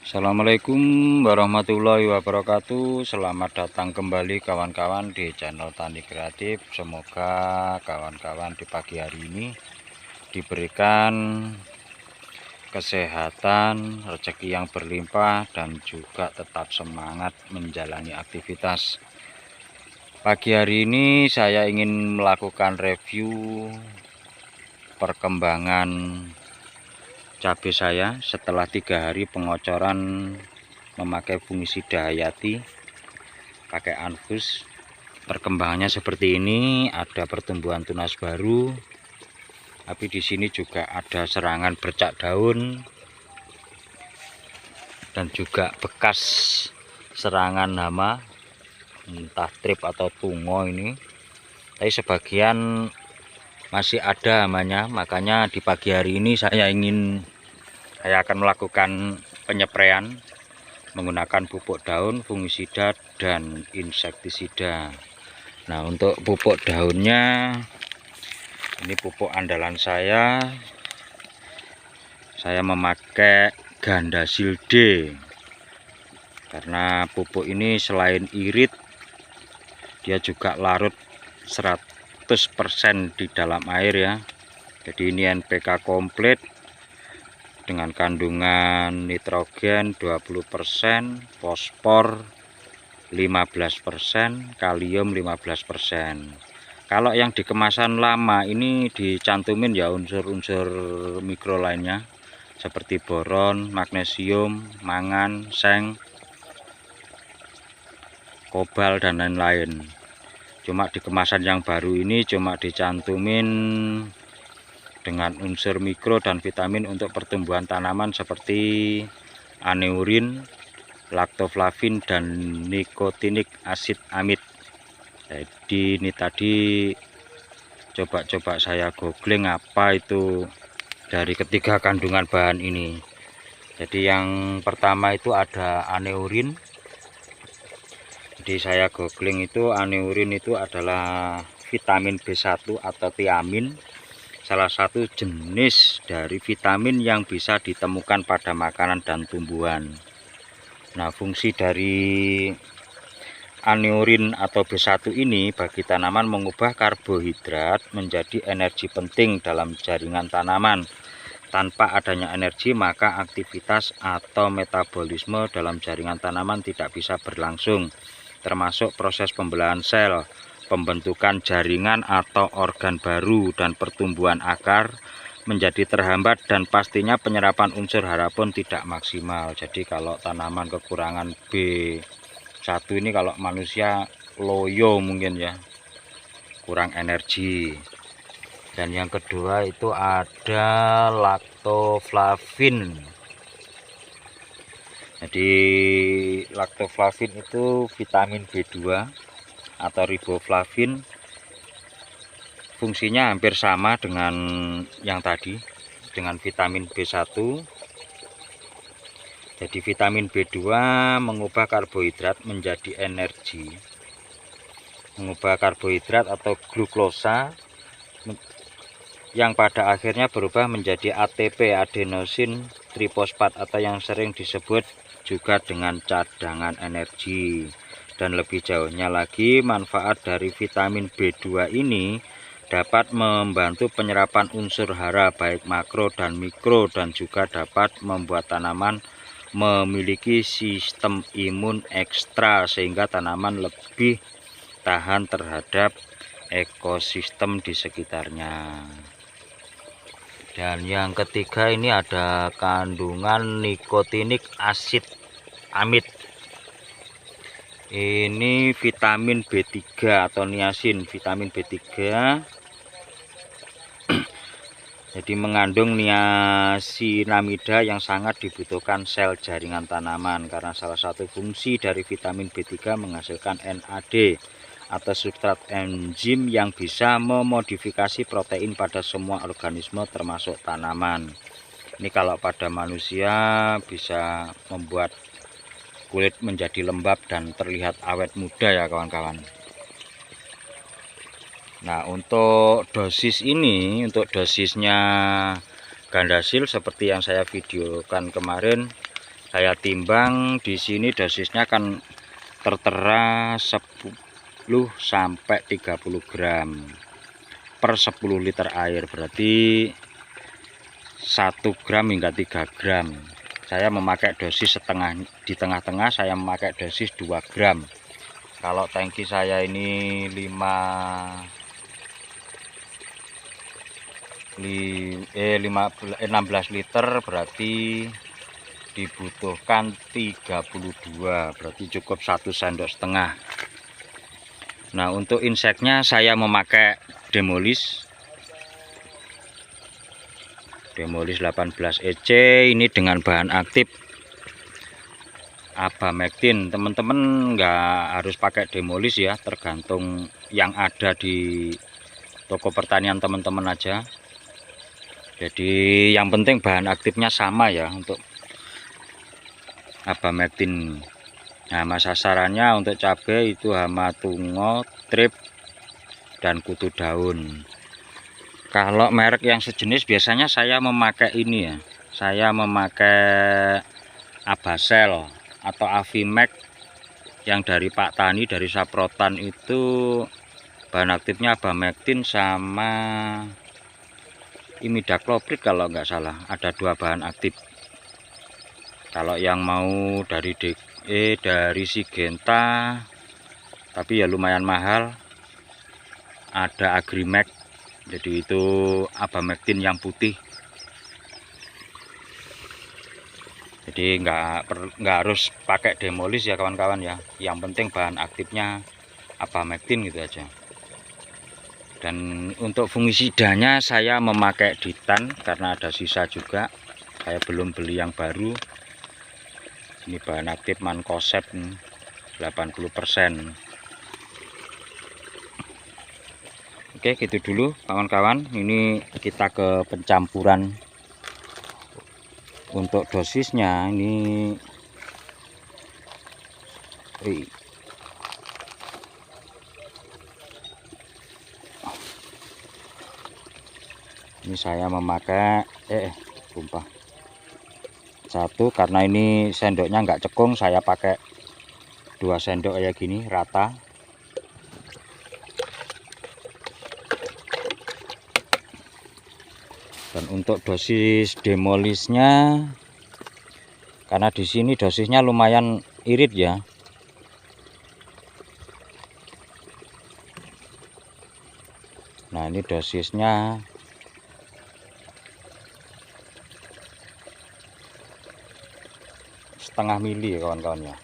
Assalamualaikum warahmatullahi wabarakatuh. Selamat datang kembali kawan-kawan di channel Tani Kreatif. Semoga kawan-kawan di pagi hari ini diberikan kesehatan, rezeki yang berlimpah, dan juga tetap semangat menjalani aktivitas. Pagi hari ini saya ingin melakukan review perkembangan cabai saya setelah 3 hari pengocoran memakai fungisida Hayati pakai Anfus. Perkembangannya seperti ini, ada pertumbuhan tunas baru, tapi di sini juga ada serangan bercak daun dan juga bekas serangan hama, entah trip atau tungo ini. Tapi sebagian masih ada hamanya, makanya di pagi hari ini saya akan melakukan penyepraian menggunakan pupuk daun, fungisida, dan insektisida. Nah, untuk pupuk daunnya, ini pupuk andalan saya memakai Gandasil D, karena pupuk ini selain irit, dia juga larut 100% di dalam air ya. Jadi ini NPK komplit dengan kandungan nitrogen 20%, fosfor 15%, kalium 15%. Kalau yang di kemasan lama ini dicantumin ya unsur-unsur mikro lainnya seperti boron, magnesium, mangan, seng, kobal, dan lain-lain. Cuma di kemasan yang baru ini cuma dicantumin dengan unsur mikro dan vitamin untuk pertumbuhan tanaman seperti aneurin, laktoflavin, dan nikotinik asid amid. Jadi ini tadi coba saya googling apa itu dari ketiga kandungan bahan ini. Jadi yang pertama itu ada aneurin. Jadi saya googling itu aneurin itu adalah vitamin B1 atau tiamin, salah satu jenis dari vitamin yang bisa ditemukan pada makanan dan tumbuhan. Nah, fungsi dari aneurin atau B1 ini bagi tanaman mengubah karbohidrat menjadi energi penting dalam jaringan tanaman. Tanpa adanya energi, maka aktivitas atau metabolisme dalam jaringan tanaman tidak bisa berlangsung, termasuk proses pembelahan sel, pembentukan jaringan atau organ baru, dan pertumbuhan akar menjadi terhambat, dan pastinya penyerapan unsur hara pun tidak maksimal. Jadi kalau tanaman kekurangan B1 ini, kalau manusia loyo mungkin ya, kurang energi. Dan yang kedua itu ada laktoflavin. Jadi laktoflavin itu vitamin B2 atau riboflavin, fungsinya hampir sama dengan yang tadi, dengan vitamin B1. Jadi vitamin B2 mengubah karbohidrat menjadi energi, mengubah karbohidrat atau glukosa yang pada akhirnya berubah menjadi ATP, adenosin trifosfat, atau yang sering disebut juga dengan cadangan energi. Dan lebih jauhnya lagi, manfaat dari vitamin B2 ini dapat membantu penyerapan unsur hara baik makro dan mikro, dan juga dapat membuat tanaman memiliki sistem imun ekstra sehingga tanaman lebih tahan terhadap ekosistem di sekitarnya. Dan yang ketiga ini ada kandungan nikotinik asid amid. Ini vitamin B3 atau niacin, vitamin B3. Jadi mengandung niacinamida yang sangat dibutuhkan sel jaringan tanaman, karena salah satu fungsi dari vitamin B3 menghasilkan NAD atau substrat enzim yang bisa memodifikasi protein pada semua organisme termasuk tanaman. Ini kalau pada manusia bisa membuat kulit menjadi lembab dan terlihat awet muda ya kawan-kawan. Nah, untuk dosis ini, untuk dosisnya Gandasil seperti yang saya videokan kemarin, Saya timbang di sini dosisnya kan tertera 10 sampai 30 gram per 10 liter air, berarti 1 gram hingga 3 gram. Saya memakai dosis setengah, di tengah-tengah saya memakai dosis 2 gram. Kalau tangki saya ini 16 liter, berarti dibutuhkan 32, berarti cukup 1,5 sendok. Nah, untuk inseknya saya memakai Demolis 18 EC ini dengan bahan aktif Abamectin. Teman-teman nggak harus pakai Demolis ya, tergantung yang ada di toko pertanian teman-teman aja. Jadi yang penting bahan aktifnya sama ya untuk Abamectin. Nah, masa sasarannya untuk cabai itu hama tungo, trip, dan kutu daun. Kalau merek yang sejenis biasanya saya memakai ini ya, saya memakai Abasel atau Avimax yang dari Pak Tani, dari Saprotan, itu bahan aktifnya Abamectin sama Imidacloprid kalau nggak salah, ada 2 bahan aktif. Kalau yang mau dari dari Sigenta tapi ya lumayan mahal, ada Agrimax, jadi itu Abamectin yang putih. Jadi nggak harus pakai Demolis ya kawan-kawan ya, yang penting bahan aktifnya Abamectin gitu aja. Dan untuk fungisidanya saya memakai Ditan karena ada sisa juga, saya belum beli yang baru. Ini bahan aktif Mancozeb 80%. Oke, gitu dulu kawan-kawan. Ini kita ke pencampuran. Untuk dosisnya ini saya memakai tumpah 1, karena ini sendoknya nggak cekung, saya pakai 2 sendok kayak gini rata. Dan untuk dosis Demolisnya, karena di sini dosisnya lumayan irit ya, nah ini dosisnya setengah mili ya kawan-kawan ya.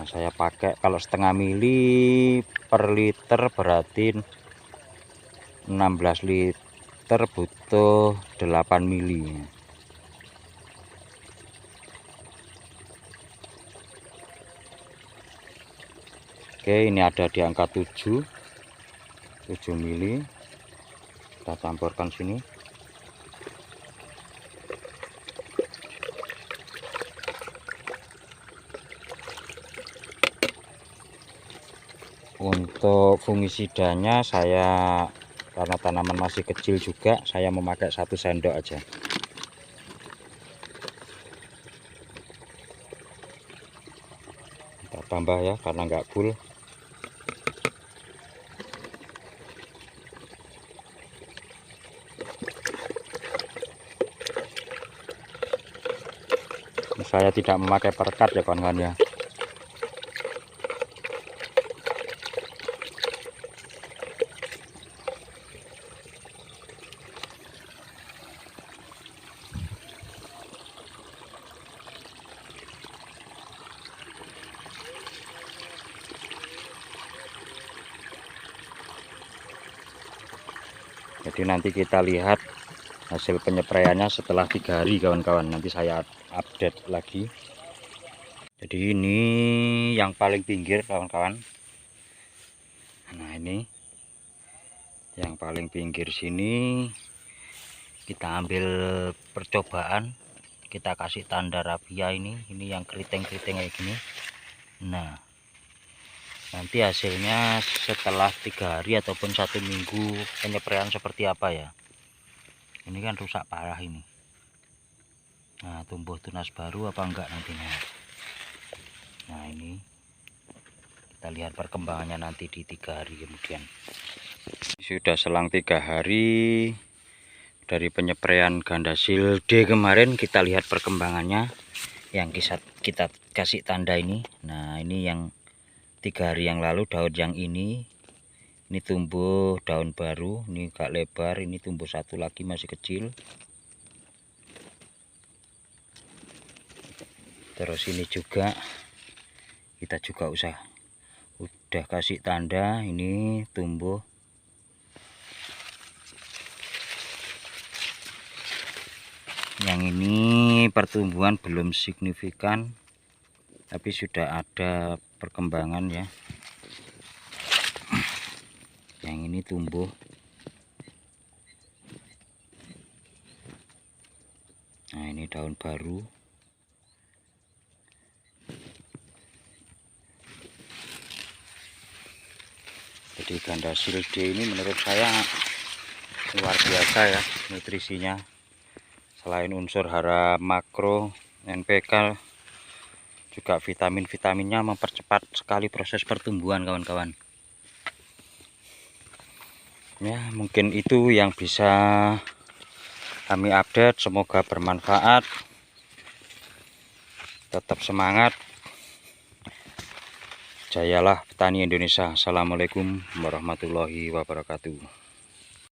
Nah, saya pakai kalau setengah mili per liter berarti 16 liter butuh 8 mili. Oke, ini ada di angka 7 mili. Kita campurkan sini. Untuk fungisidanya saya, karena tanaman masih kecil juga, saya memakai 1 sendok aja. Kita tambah ya karena nggak full. Saya tidak memakai perekat ya kawan-kawan ya. Jadi nanti kita lihat hasil penyepraiannya setelah 3 hari kawan-kawan, nanti saya update lagi. Jadi ini yang paling pinggir kawan-kawan. Nah, ini yang paling pinggir sini kita ambil percobaan, kita kasih tanda rabia ini yang keriting-keriting kayak gini. Nah, nanti hasilnya setelah 3 hari ataupun 1 minggu penyepraian seperti apa ya. Ini kan rusak parah ini. Nah, tumbuh tunas baru apa enggak nantinya. Nah, ini kita lihat perkembangannya nanti di 3 hari kemudian. Sudah selang 3 hari dari penyepraian Gandasil D kemarin, kita lihat perkembangannya yang kita kasih tanda ini. Nah, ini yang 3 hari yang lalu daun yang ini tumbuh daun baru, ini agak lebar, ini tumbuh satu lagi masih kecil. Terus ini juga kita juga udah kasih tanda, ini tumbuh. Yang ini pertumbuhan belum signifikan, tapi sudah ada perkembangan ya. Yang ini tumbuh. Nah, ini daun baru. Jadi Gandasil D ini menurut saya luar biasa ya nutrisinya. Selain unsur hara makro, NPK, juga vitamin-vitaminnya mempercepat sekali proses pertumbuhan kawan-kawan. Ya, mungkin itu yang bisa kami update, semoga bermanfaat. Tetap semangat, jayalah petani Indonesia. Assalamualaikum warahmatullahi wabarakatuh.